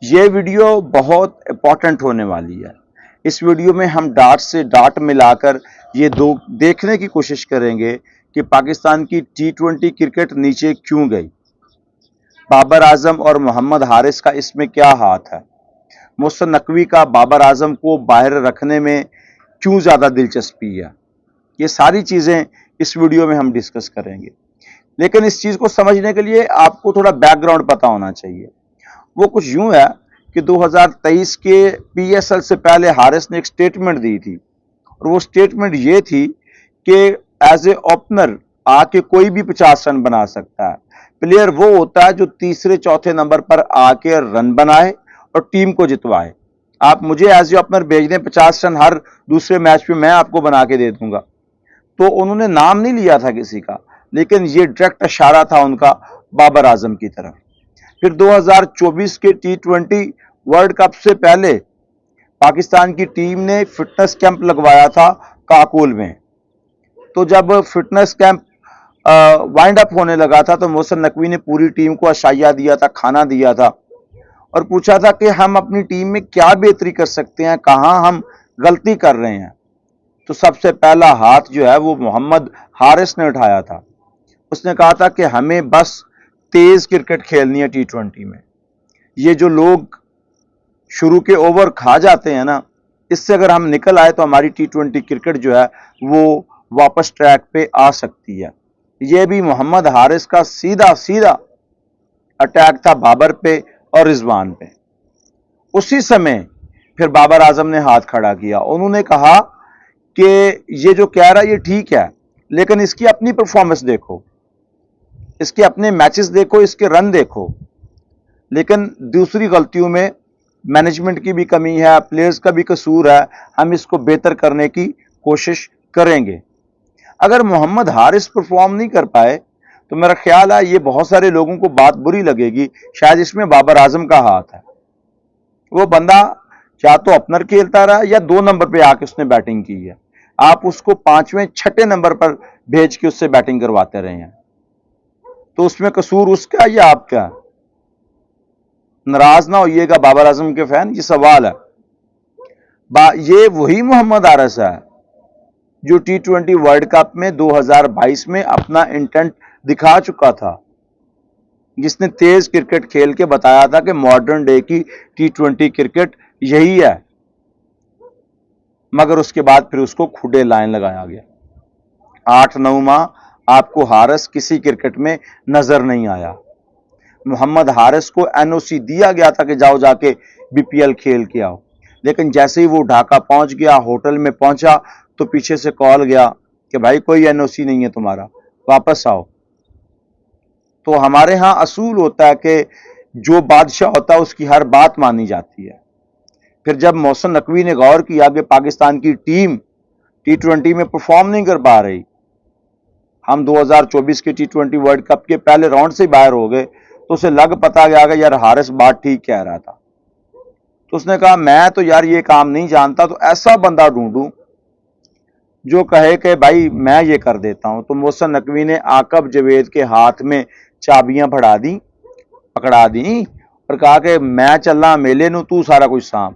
ये वीडियो बहुत इंपॉर्टेंट होने वाली है। इस वीडियो में हम डाट से डाट मिलाकर ये दो देखने की कोशिश करेंगे कि पाकिस्तान की T20 क्रिकेट नीचे क्यों गई। बाबर आजम और मोहम्मद हारिस का इसमें क्या हाथ है। मोहसिन नकवी का बाबर आजम को बाहर रखने में क्यों ज़्यादा दिलचस्पी है। ये सारी चीज़ें इस वीडियो में हम डिस्कस करेंगे, लेकिन इस चीज़ को समझने के लिए आपको थोड़ा बैकग्राउंड पता होना चाहिए। वो कुछ यूं है कि 2023 के PSL से पहले हारिस ने एक स्टेटमेंट दी थी, और वो स्टेटमेंट ये थी कि एज ए ओपनर आके कोई भी 50 रन बना सकता है। प्लेयर वो होता है जो तीसरे चौथे नंबर पर आके रन बनाए और टीम को जितवाए। आप मुझे एज ए ओपनर भेज दें 50 रन हर दूसरे मैच में, मैं आपको बना के दे दूंगा। तो उन्होंने नाम नहीं लिया था किसी का, लेकिन ये डायरेक्ट इशारा था उनका बाबर आजम की तरफ। फिर 2024 के T20 वर्ल्ड कप से पहले पाकिस्तान की टीम ने फिटनेस कैंप लगवाया था काकोल में। तो जब फिटनेस कैंप वाइंड अप होने लगा था तो मोहसिन नकवी ने पूरी टीम को अशाइया दिया था, खाना दिया था, और पूछा था कि हम अपनी टीम में क्या बेहतरी कर सकते हैं, कहां हम गलती कर रहे हैं। तो सबसे पहला हाथ जो है वो मोहम्मद हारिस ने उठाया था। उसने कहा था कि हमें बस तेज क्रिकेट खेलनी है T20 में। ये जो लोग शुरू के ओवर खा जाते हैं ना, इससे अगर हम निकल आए तो हमारी T20 क्रिकेट जो है वो वापस ट्रैक पे आ सकती है। ये भी मोहम्मद हारिस का सीधा सीधा अटैक था बाबर पे और रिजवान पे। उसी समय फिर बाबर आजम ने हाथ खड़ा किया। उन्होंने कहा कि ये जो कह रहा है ये ठीक है, लेकिन इसकी अपनी परफॉर्मेंस देखो, इसके अपने मैचेस देखो, इसके रन देखो। लेकिन दूसरी गलतियों में मैनेजमेंट की भी कमी है, प्लेयर्स का भी कसूर है, हम इसको बेहतर करने की कोशिश करेंगे। अगर मोहम्मद हारिस परफॉर्म नहीं कर पाए तो मेरा ख्याल है ये बहुत सारे लोगों को बात बुरी लगेगी, शायद इसमें बाबर आजम का हाथ है। वो बंदा या तो ओपनर खेलता रहा या 2 नंबर पे आके उसने बैटिंग की है। आप उसको 5वें 6ठे नंबर पर भेज के उससे बैटिंग करवाते रहे हैं, तो उसमें कसूर उसका या आपका? नाराज ना होइएगा बाबर आजम के फैन, ये सवाल है। ये वही मोहम्मद हारिस है जो T20 वर्ल्ड कप में 2022 में अपना इंटेंट दिखा चुका था, जिसने तेज क्रिकेट खेल के बताया था कि मॉडर्न डे की T20 क्रिकेट यही है। मगर उसके बाद फिर उसको खुदे लाइन लगाया गया। 8-9 माह आपको हारिस किसी क्रिकेट में नजर नहीं आया। मोहम्मद हारिस को NOC दिया गया था कि जाओ जाके BPL खेल के आओ, लेकिन जैसे ही वो ढाका पहुंच गया, होटल में पहुंचा, तो पीछे से कॉल गया कि भाई कोई NOC नहीं है तुम्हारा, वापस आओ। तो हमारे यहां असूल होता है कि जो बादशाह होता है उसकी हर बात मानी जाती है। फिर जब मोहसिन नकवी ने गौर किया कि पाकिस्तान की टीम T20 में परफॉर्म नहीं कर पा रही, हम 2024 के T20 वर्ल्ड कप के पहले राउंड से बाहर हो गए, तो उसे लग पता गया कि यार हारिस बात ठीक कह रहा था। तो उसने कहा मैं तो यार ये काम नहीं जानता, तो ऐसा बंदा ढूंढूं जो कहे कि भाई मैं ये कर देता हूं। तो मोहसिन नकवी ने आकब जवेद के हाथ में चाबियां पकड़ा दी और कहा कि मैं चलना मेले नू, तू सारा कुछ सांभ।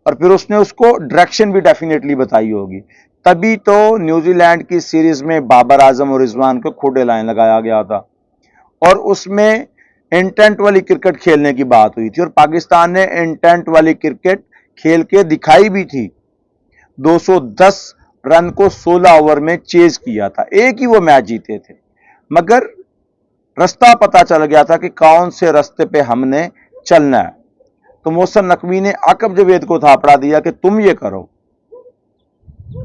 और फिर उसने उसको डायरेक्शन भी डेफिनेटली बताई होगी। तभी तो न्यूजीलैंड की सीरीज में बाबर आजम और रिजवान को खुदे लाइन लगाया गया था, और उसमें इंटेंट वाली क्रिकेट खेलने की बात हुई थी, और पाकिस्तान ने इंटेंट वाली क्रिकेट खेल के दिखाई भी थी। 210 रन को 16 ओवर में चेज किया था, एक ही वो मैच जीते थे, मगर रास्ता पता चल गया था कि कौन से रास्ते पे हमने चलना है। तो मोहसिन नकवी ने आकब जवेद को थापड़ा दिया कि तुम ये करो।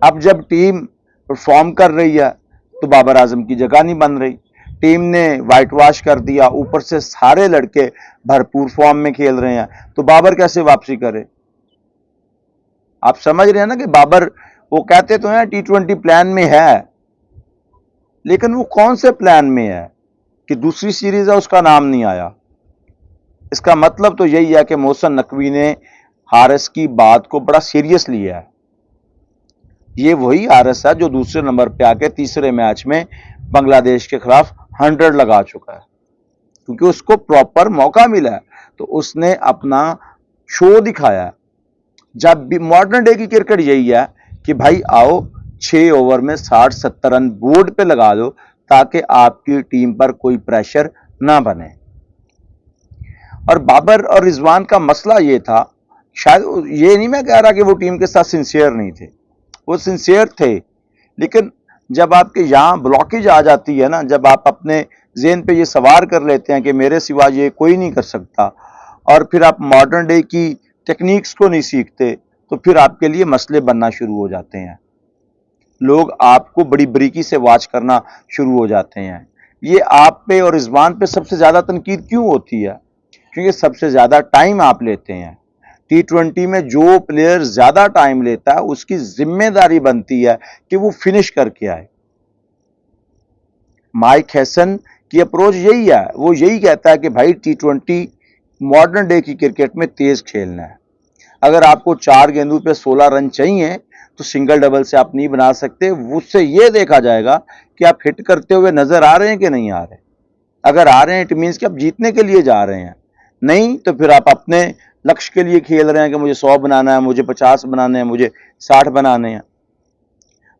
अब जब टीम परफॉर्म कर रही है तो बाबर आजम की जगह नहीं बन रही, टीम ने वाइट वॉश कर दिया, ऊपर से सारे लड़के भरपूर फॉर्म में खेल रहे हैं, तो बाबर कैसे वापसी करे? आप समझ रहे हैं ना कि बाबर, वो कहते तो हैं T20 प्लान में है, लेकिन वो कौन से प्लान में है कि दूसरी सीरीज है उसका नाम नहीं आया। इसका मतलब तो यही है कि मोहसिन नकवी ने हारिस की बात को बड़ा सीरियस लिया है। ये वही हारिस है जो दूसरे नंबर पे आके तीसरे मैच में बांग्लादेश के खिलाफ 100 लगा चुका है, क्योंकि उसको प्रॉपर मौका मिला है। तो उसने अपना शो दिखाया। जब भी मॉडर्न डे की क्रिकेट यही है कि भाई आओ 6 ओवर में 60-70 रन बोर्ड पे लगा दो ताकि आपकी टीम पर कोई प्रेशर ना बने। और बाबर और रिजवान का मसला ये था, शायद ये नहीं मैं कह रहा कि वो टीम के साथ सिंसियर नहीं थे, वो सिंसियर थे, लेकिन जब आपके यहाँ ब्लॉकेज आ जाती है ना, जब आप अपने ज़हन पे ये सवार कर लेते हैं कि मेरे सिवा ये कोई नहीं कर सकता, और फिर आप मॉडर्न डे की टेक्निक्स को नहीं सीखते, तो फिर आपके लिए मसले बनना शुरू हो जाते हैं। लोग आपको बड़ी बारीकी से वॉच करना शुरू हो जाते हैं। ये आप पे और रिजवान पे सबसे ज़्यादा तनकीद क्यों होती है? क्योंकि सबसे ज़्यादा टाइम आप लेते हैं। T20 में जो प्लेयर ज़्यादा टाइम लेता है उसकी जिम्मेदारी बनती है कि वो फिनिश करके आए। माइक हैसन की अप्रोच यही है, वो यही कहता है कि भाई T20 मॉडर्न डे की क्रिकेट में तेज खेलना है। अगर आपको 4 गेंदों पे 16 रन चाहिए तो सिंगल डबल से आप नहीं बना सकते, उससे ये देखा जाएगा कि आप हिट करते हुए नजर आ रहे हैं कि नहीं आ रहे। अगर आ रहे हैं इट मीन्स कि आप जीतने के लिए जा रहे हैं, नहीं तो फिर आप अपने लक्ष्य के लिए खेल रहे हैं कि मुझे 100 बनाना है, मुझे 50 बनाने हैं, मुझे 60 बनाने हैं।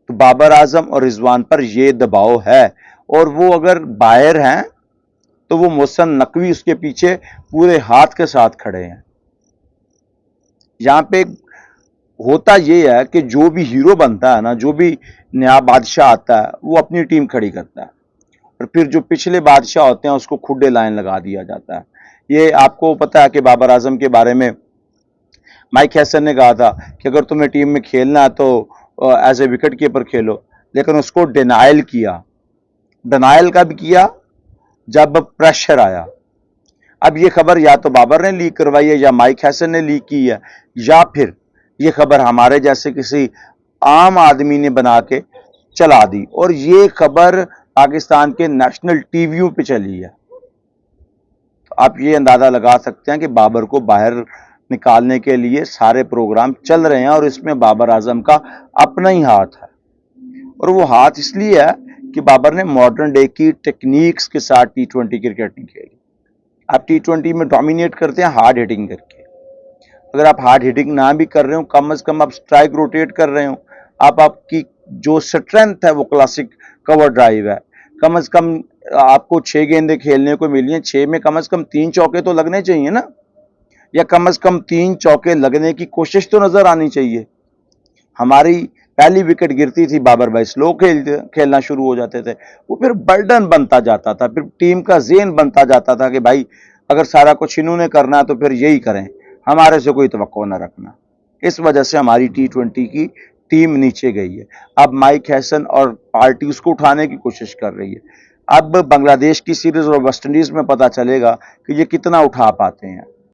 तो बाबर आजम और रिजवान पर यह दबाव है, और वो अगर बाहर हैं तो वो मोहसिन नकवी उसके पीछे पूरे हाथ के साथ खड़े हैं। यहां पे होता ये है कि जो भी हीरो बनता है ना, जो भी नया बादशाह आता है, वो अपनी टीम खड़ी करता है, और फिर जो पिछले बादशाह होते हैं उसको खुडे लाइन लगा दिया जाता है। ये आपको पता है कि बाबर आजम के बारे में माइक हैसन ने कहा था कि अगर तुम्हें टीम में खेलना है तो एज ए विकेट कीपर खेलो, लेकिन उसको डिनाइल किया। डिनाइल कब किया? जब प्रेशर आया। अब ये खबर या तो बाबर ने लीक करवाई है, या माइक हैसन ने लीक की है, या फिर ये खबर हमारे जैसे किसी आम आदमी ने बना के चला दी, और ये खबर पाकिस्तान के नेशनल टीवियों पे चली है। तो आप ये अंदाजा लगा सकते हैं कि बाबर को बाहर निकालने के लिए सारे प्रोग्राम चल रहे हैं, और इसमें बाबर आजम का अपना ही हाथ है। और वो हाथ इसलिए है कि बाबर ने मॉडर्न डे की टेक्निक्स के साथ T20 क्रिकेट नहीं खेली। आप T20 में डोमिनेट करते हैं हार्ड हिटिंग करके। अगर आप हार्ड हिटिंग ना भी कर रहे हो, कम से कम आप स्ट्राइक रोटेट कर रहे हो, आपकी जो स्ट्रेंथ है वो क्लासिक कवर ड्राइव है। कम से कम आपको 6 गेंदें खेलने को मिली हैं, 6 में कम से कम 3 चौके तो लगने चाहिए ना, या कम से कम 3 चौके लगने की कोशिश तो नजर आनी चाहिए। हमारी पहली विकेट गिरती थी, बाबर भाई स्लो खेलना शुरू हो जाते थे, वो फिर बर्डन बनता जाता था, फिर टीम का ज़हन बनता जाता था कि भाई अगर सारा कुछ इन्होंने करना है तो फिर यही करें, हमारे से कोई तवक्को न रखना। इस वजह से हमारी T20 की टीम नीचे गई है। अब माइक हैसन और पार्टी उसको उठाने की कोशिश कर रही है। अब बांग्लादेश की सीरीज और वेस्ट इंडीज में पता चलेगा कि ये कितना उठा पाते हैं।